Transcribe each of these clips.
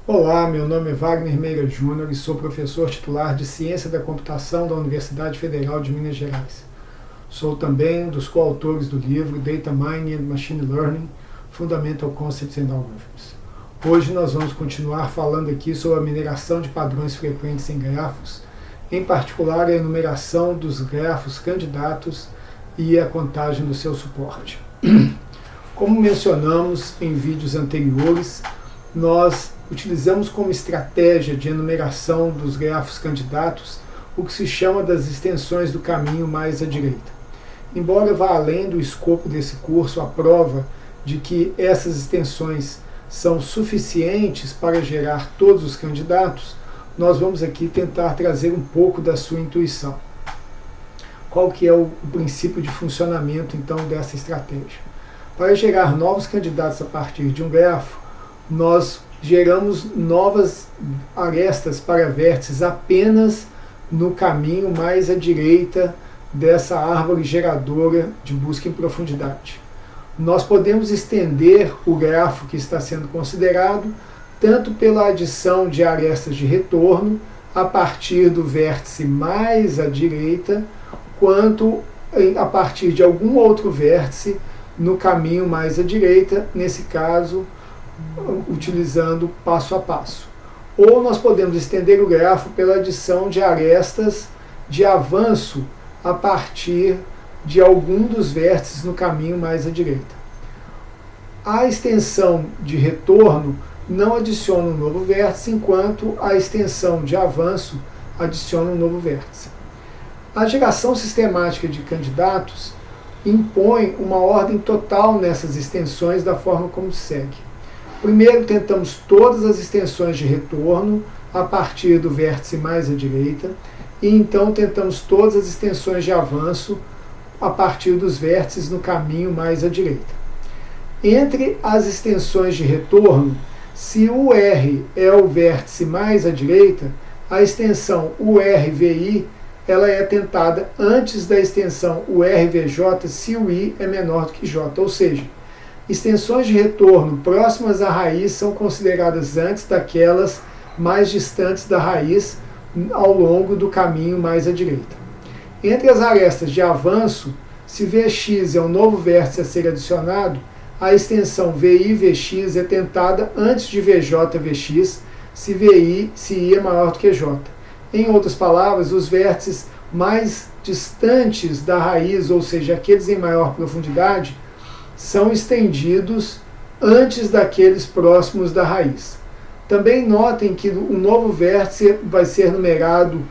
Olá, meu nome é Wagner Meira Júnior e sou professor titular de Ciência da Computação da Universidade Federal de Minas Gerais. Sou também um dos coautores do livro Data Mining and Machine Learning, Fundamental Concepts and Algorithms. Hoje nós vamos continuar falando aqui sobre a mineração de padrões frequentes em grafos, em particular a enumeração dos grafos candidatos e a contagem do seu suporte. Como mencionamos em vídeos anteriores, nós utilizamos como estratégia de enumeração dos grafos candidatos o que se chama das extensões do caminho mais à direita. Embora vá além do escopo desse curso a prova de que essas extensões são suficientes para gerar todos os candidatos, nós vamos aqui tentar trazer um pouco da sua intuição. Qual que é o princípio de funcionamento, então, dessa estratégia? Para gerar novos candidatos a partir de um grafo, nós geramos novas arestas para vértices apenas no caminho mais à direita dessa árvore geradora de busca em profundidade. Nós podemos estender o grafo que está sendo considerado tanto pela adição de arestas de retorno a partir do vértice mais à direita, quanto a partir de algum outro vértice no caminho mais à direita, nesse caso, utilizando passo a passo. Ou nós podemos estender o grafo pela adição de arestas de avanço a partir de algum dos vértices no caminho mais à direita. A extensão de retorno não adiciona um novo vértice, enquanto a extensão de avanço adiciona um novo vértice. A geração sistemática de candidatos impõe uma ordem total nessas extensões da forma como segue. Primeiro, tentamos todas as extensões de retorno a partir do vértice mais à direita, e então tentamos todas as extensões de avanço a partir dos vértices no caminho mais à direita. Entre as extensões de retorno, se o R é o vértice mais à direita, a extensão URVI ela é tentada antes da extensão URVJ se o I é menor do que J, ou seja, extensões de retorno próximas à raiz são consideradas antes daquelas mais distantes da raiz ao longo do caminho mais à direita. Entre as arestas de avanço, se Vx é um novo vértice a ser adicionado, a extensão VI-Vx é tentada antes de VJ-Vx se I é maior do que J. Em outras palavras, os vértices mais distantes da raiz, ou seja, aqueles em maior profundidade, são estendidos antes daqueles próximos da raiz. Também notem que o novo vértice vai ser numerado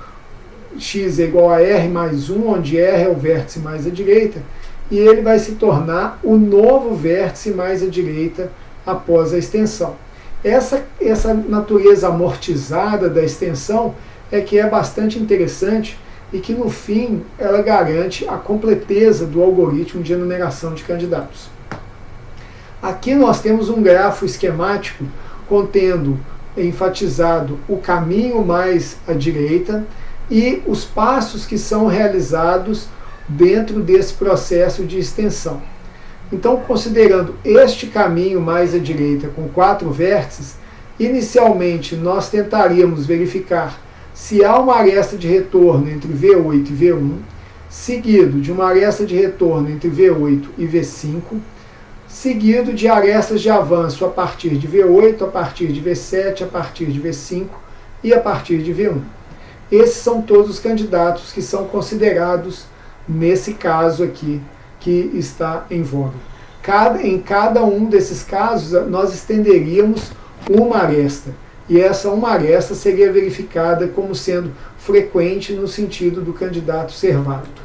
x é igual a R mais 1, onde R é o vértice mais à direita, e ele vai se tornar o novo vértice mais à direita após a extensão. Essa natureza amortizada da extensão é que é bastante interessante e que, no fim, ela garante a completeza do algoritmo de enumeração de candidatos. Aqui nós temos um grafo esquemático contendo, enfatizado, o caminho mais à direita e os passos que são realizados dentro desse processo de extensão. Então, considerando este caminho mais à direita com 4 vértices, inicialmente nós tentaríamos verificar se há uma aresta de retorno entre V8 e V1, seguido de uma aresta de retorno entre V8 e V5, seguido de arestas de avanço a partir de V8, a partir de V7, a partir de V5 e a partir de V1. Esses são todos os candidatos que são considerados nesse caso aqui que está em voga. Em cada um desses casos, nós estenderíamos uma aresta, e essa uma aresta seria verificada como sendo frequente no sentido do candidato ser válido.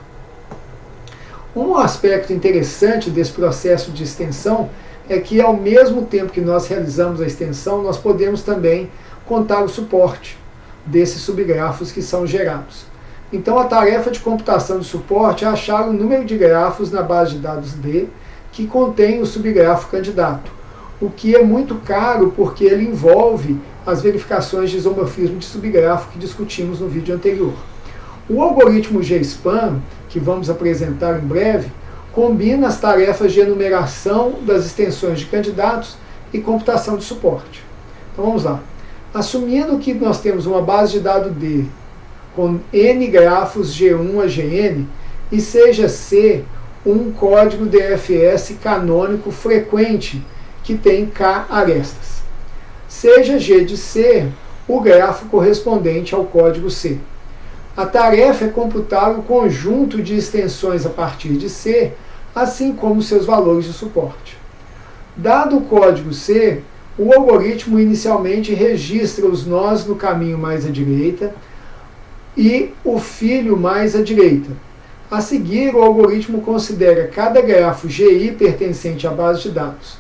Um aspecto interessante desse processo de extensão é que, ao mesmo tempo que nós realizamos a extensão, nós podemos também contar o suporte desses subgrafos que são gerados. Então, a tarefa de computação de suporte é achar o número de grafos na base de dados D que contém o subgrafo candidato, o que é muito caro porque ele envolve as verificações de isomorfismo de subgrafo que discutimos no vídeo anterior. O algoritmo GSPAN, que vamos apresentar em breve, combina as tarefas de enumeração das extensões de candidatos e computação de suporte. Então vamos lá. Assumindo que nós temos uma base de dados D com N grafos G1 a Gn, e seja C um código DFS canônico frequente que tem K arestas. Seja G de C o grafo correspondente ao código C. A tarefa é computar o conjunto de extensões a partir de C, assim como seus valores de suporte. Dado o código C, o algoritmo inicialmente registra os nós no caminho mais à direita e o filho mais à direita. A seguir, o algoritmo considera cada grafo GI pertencente à base de dados.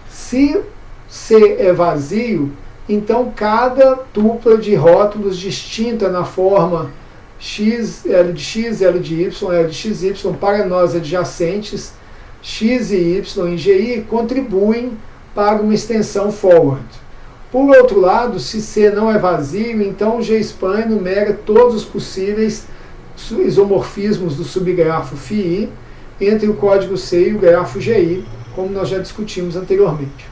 Se C é vazio, então cada tupla de rótulos distinta na forma L de X, L de Y, L de XY para nós adjacentes, X e Y em GI contribuem para uma extensão forward. Por outro lado, se C não é vazio, então o GSpan enumera todos os possíveis isomorfismos do subgrafo φI entre o código C e o grafo GI, como nós já discutimos anteriormente.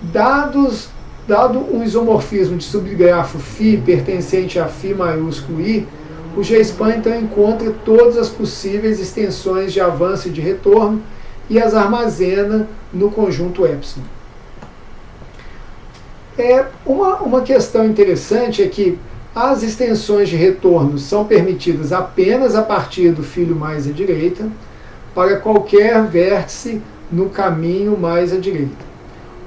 Dado um isomorfismo de subgrafo φ pertencente a φ maiúsculo I, o GSpan então encontra todas as possíveis extensões de avanço e de retorno e as armazena no conjunto epsilon. Uma questão interessante é que as extensões de retorno são permitidas apenas a partir do filho mais à direita para qualquer vértice no caminho mais à direita.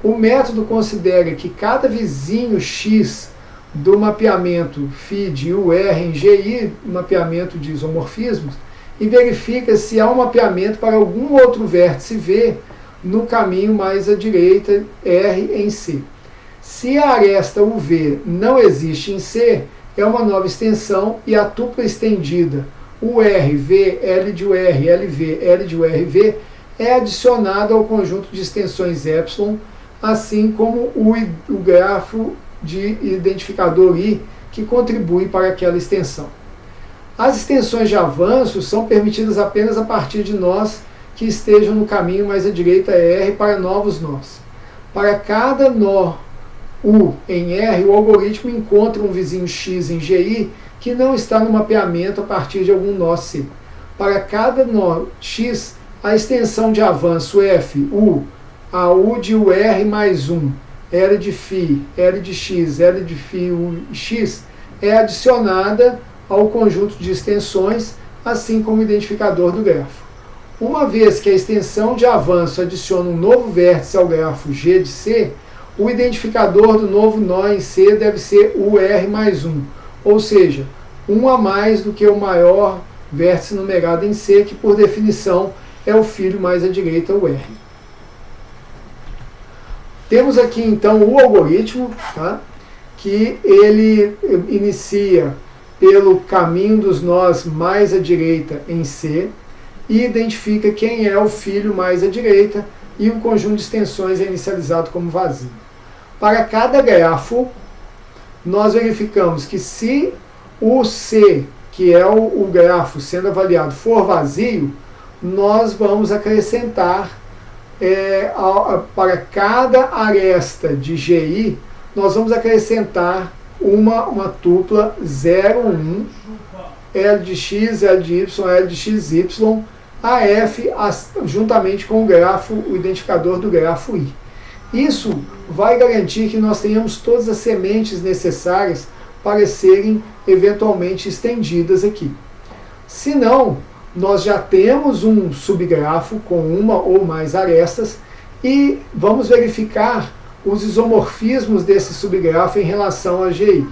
O método considera que cada vizinho X do mapeamento φ de UR em GI, mapeamento de isomorfismos, e verifica se há um mapeamento para algum outro vértice V no caminho mais à direita R em C. Se a aresta UV não existe em C, é uma nova extensão e a tupla estendida URV, L de UR, LV, L de URV é adicionada ao conjunto de extensões epsilon, assim como o grafo de identificador I, que contribui para aquela extensão. As extensões de avanço são permitidas apenas a partir de nós que estejam no caminho mais à direita R para novos nós. Para cada nó U em R, o algoritmo encontra um vizinho X em GI que não está no mapeamento a partir de algum nó C. Para cada nó X, a extensão de avanço F, U, a U de UR mais 1, L de φ, L de X, L de φ, U, X, é adicionada ao conjunto de extensões, assim como o identificador do grafo. Uma vez que a extensão de avanço adiciona um novo vértice ao grafo G de C, o identificador do novo nó em C deve ser UR mais 1, ou seja, um a mais do que o maior vértice numerado em C, que por definição é o filho mais à direita, o R. Temos aqui então o algoritmo, tá? Que ele inicia pelo caminho dos nós mais à direita em C e identifica quem é o filho mais à direita e o conjunto de extensões é inicializado como vazio. Para cada grafo, nós verificamos que se o C, que é o grafo sendo avaliado, for vazio, nós vamos acrescentar para cada aresta de GI, nós vamos acrescentar uma tupla 0, 1, L de X, L de Y, L de XY, a F juntamente com o identificador do grafo I. Isso vai garantir que nós tenhamos todas as sementes necessárias para serem eventualmente estendidas aqui. Se não, nós já temos um subgrafo com uma ou mais arestas e vamos verificar os isomorfismos desse subgrafo em relação a GI.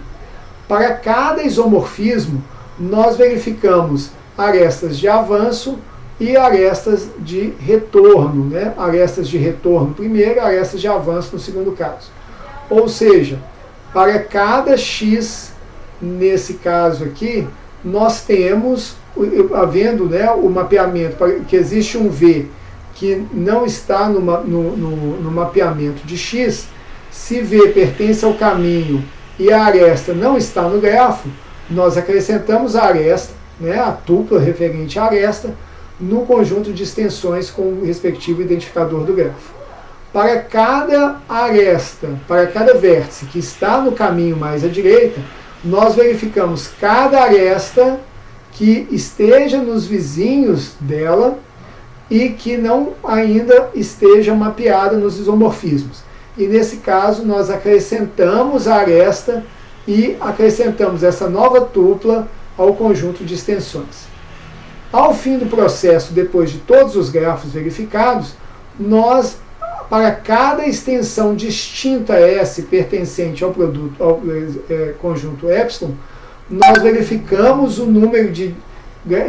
Para cada isomorfismo, nós verificamos arestas de avanço e arestas de retorno, né? Arestas de retorno primeiro, arestas de avanço no segundo caso. Ou seja, para cada X, nesse caso aqui, nós temos, havendo, né, o mapeamento, que existe um V que não está no mapeamento de X, se V pertence ao caminho e a aresta não está no grafo, nós acrescentamos a aresta, né, a tupla referente à aresta, no conjunto de extensões com o respectivo identificador do grafo. para cada aresta, para cada vértice que está no caminho mais à direita, nós verificamos cada aresta que esteja nos vizinhos dela e que não ainda esteja mapeada nos isomorfismos. E nesse caso nós acrescentamos a aresta e acrescentamos essa nova tupla ao conjunto de extensões. Ao fim do processo, depois de todos os grafos verificados, nós, para cada extensão distinta S pertencente ao produto, ao conjunto epsilon, nós verificamos o número de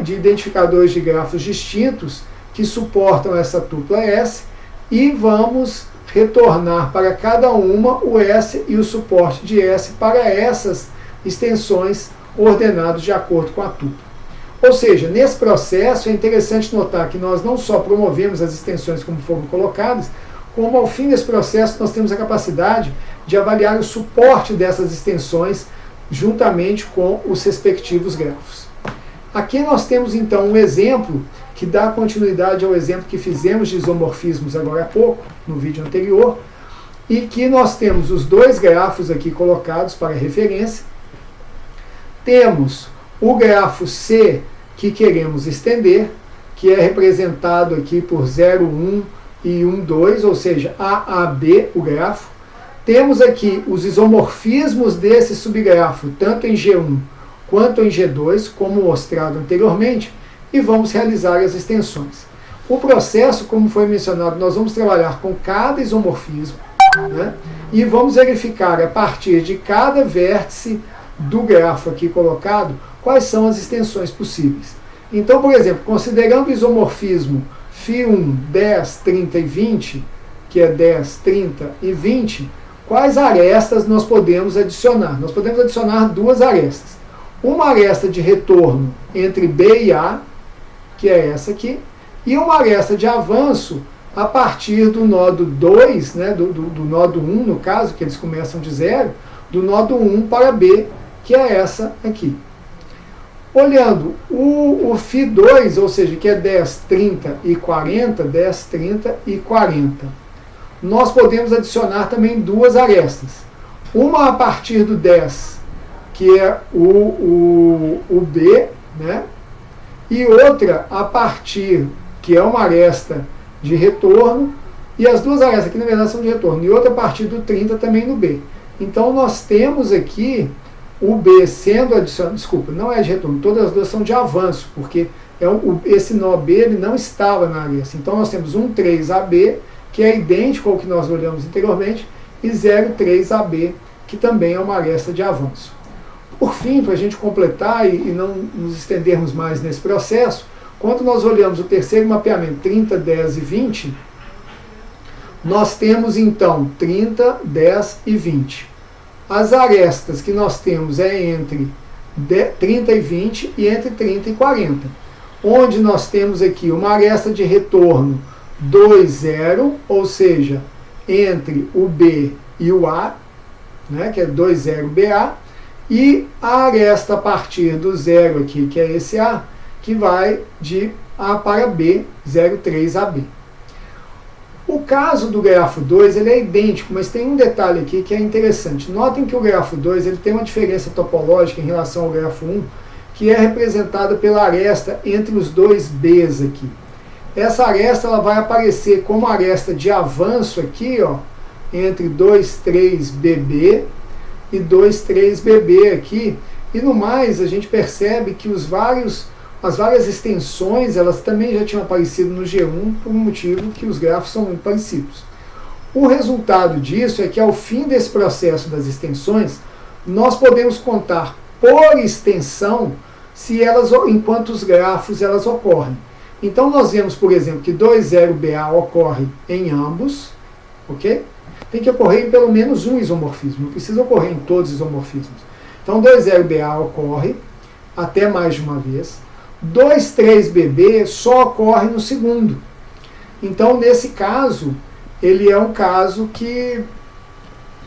identificadores de grafos distintos que suportam essa tupla S e vamos retornar para cada uma o S e o suporte de S para essas extensões ordenados de acordo com a tupla. Ou seja, nesse processo é interessante notar que nós não só promovemos as extensões como foram colocadas, como ao fim desse processo nós temos a capacidade de avaliar o suporte dessas extensões juntamente com os respectivos grafos. Aqui nós temos então um exemplo que dá continuidade ao exemplo que fizemos de isomorfismos agora há pouco, no vídeo anterior, e que nós temos os dois grafos aqui colocados para referência. Temos o grafo C que queremos estender, que é representado aqui por 0, 1 e 1, 2, ou seja, AAB, o grafo. Temos aqui os isomorfismos desse subgrafo, tanto em G1 quanto em G2, como mostrado anteriormente, e vamos realizar as extensões. O processo, como foi mencionado, nós vamos trabalhar com cada isomorfismo, né, e vamos verificar a partir de cada vértice do grafo aqui colocado, quais são as extensões possíveis. Então, por exemplo, considerando o isomorfismo φ1, 10, 30 e 20, que é 10, 30 e 20, quais arestas nós podemos adicionar? Nós podemos adicionar duas arestas. Uma aresta de retorno entre B e A, que é essa aqui, e uma aresta de avanço a partir do nodo 2, né, do nodo 1, no caso, que eles começam de 0, do nodo 1 para B, que é essa aqui. Olhando o φ2, ou seja, que é 10, 30 e 40, 10, 30 e 40, nós podemos adicionar também duas arestas. Uma a partir do 10, que é o B, né? E outra a partir, que é uma aresta de retorno, e as duas arestas aqui na verdade são de retorno, e outra a partir do 30 também no B. Então nós temos aqui o B sendo adicionado, desculpa, não é de retorno, todas as duas são de avanço, porque esse nó B ele não estava na aresta. Então nós temos um 3AB, que é idêntico ao que nós olhamos anteriormente, e 0,3AB, que também é uma aresta de avanço. Por fim, para a gente completar e não nos estendermos mais nesse processo, quando nós olhamos o terceiro mapeamento, 30, 10 e 20, nós temos então 30, 10 e 20. As arestas que nós temos é entre 30 e 20 e entre 30 e 40. Onde nós temos aqui uma aresta de retorno 2, 0, ou seja, entre o B e o A, né, que é 2, 0, BA, e a aresta a partir do 0 aqui, que é esse A, que vai de A para B, 0,3AB. O caso do grafo 2 ele é idêntico, mas tem um detalhe aqui que é interessante. Notem que o grafo 2 ele tem uma diferença topológica em relação ao grafo 1, que é representada pela aresta entre os dois Bs aqui. Essa aresta ela vai aparecer como aresta de avanço aqui, ó, entre 2, 3BB e 2, 3BB aqui. E no mais, a gente percebe que as várias extensões, elas também já tinham aparecido no G1, por um motivo que os grafos são muito parecidos. O resultado disso é que ao fim desse processo das extensões, nós podemos contar por extensão se elas, enquanto os grafos elas ocorrem. Então nós vemos, por exemplo, que 2,0BA ocorre em ambos, ok? Tem que ocorrer em pelo menos um isomorfismo, não precisa ocorrer em todos os isomorfismos. Então 2,0BA ocorre até mais de uma vez. 2,3BB só ocorre no segundo. Então, nesse caso, ele é um caso que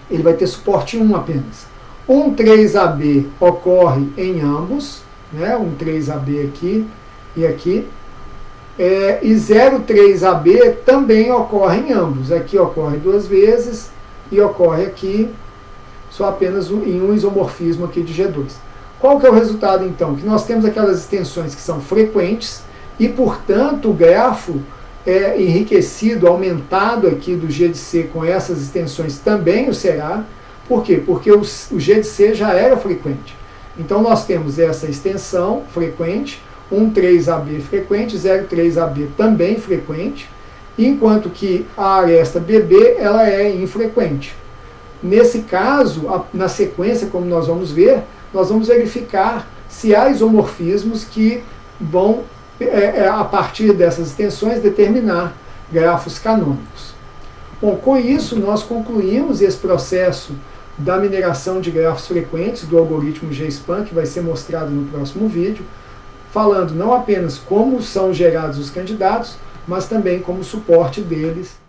ele vai ter suporte 1 apenas. 1,3AB ocorre em ambos, né? 1,3AB aqui e aqui. E 0,3AB também ocorre em ambos. Aqui ocorre 2 vezes e ocorre aqui só apenas em um isomorfismo aqui de G2. Qual que é o resultado então? Que nós temos aquelas extensões que são frequentes e, portanto, o grafo é enriquecido, aumentado aqui do G de C com essas extensões também o será. Por quê? Porque o G de C já era frequente. Então nós temos essa extensão frequente, 1,3AB frequente, 0,3AB também frequente, enquanto que a aresta BB ela é infrequente. Nesse caso, na sequência, como nós vamos ver, nós vamos verificar se há isomorfismos que vão, a partir dessas extensões, determinar grafos canônicos. Bom, com isso nós concluímos esse processo da mineração de grafos frequentes do algoritmo GSPAN, que vai ser mostrado no próximo vídeo, falando não apenas como são gerados os candidatos, mas também como suporte deles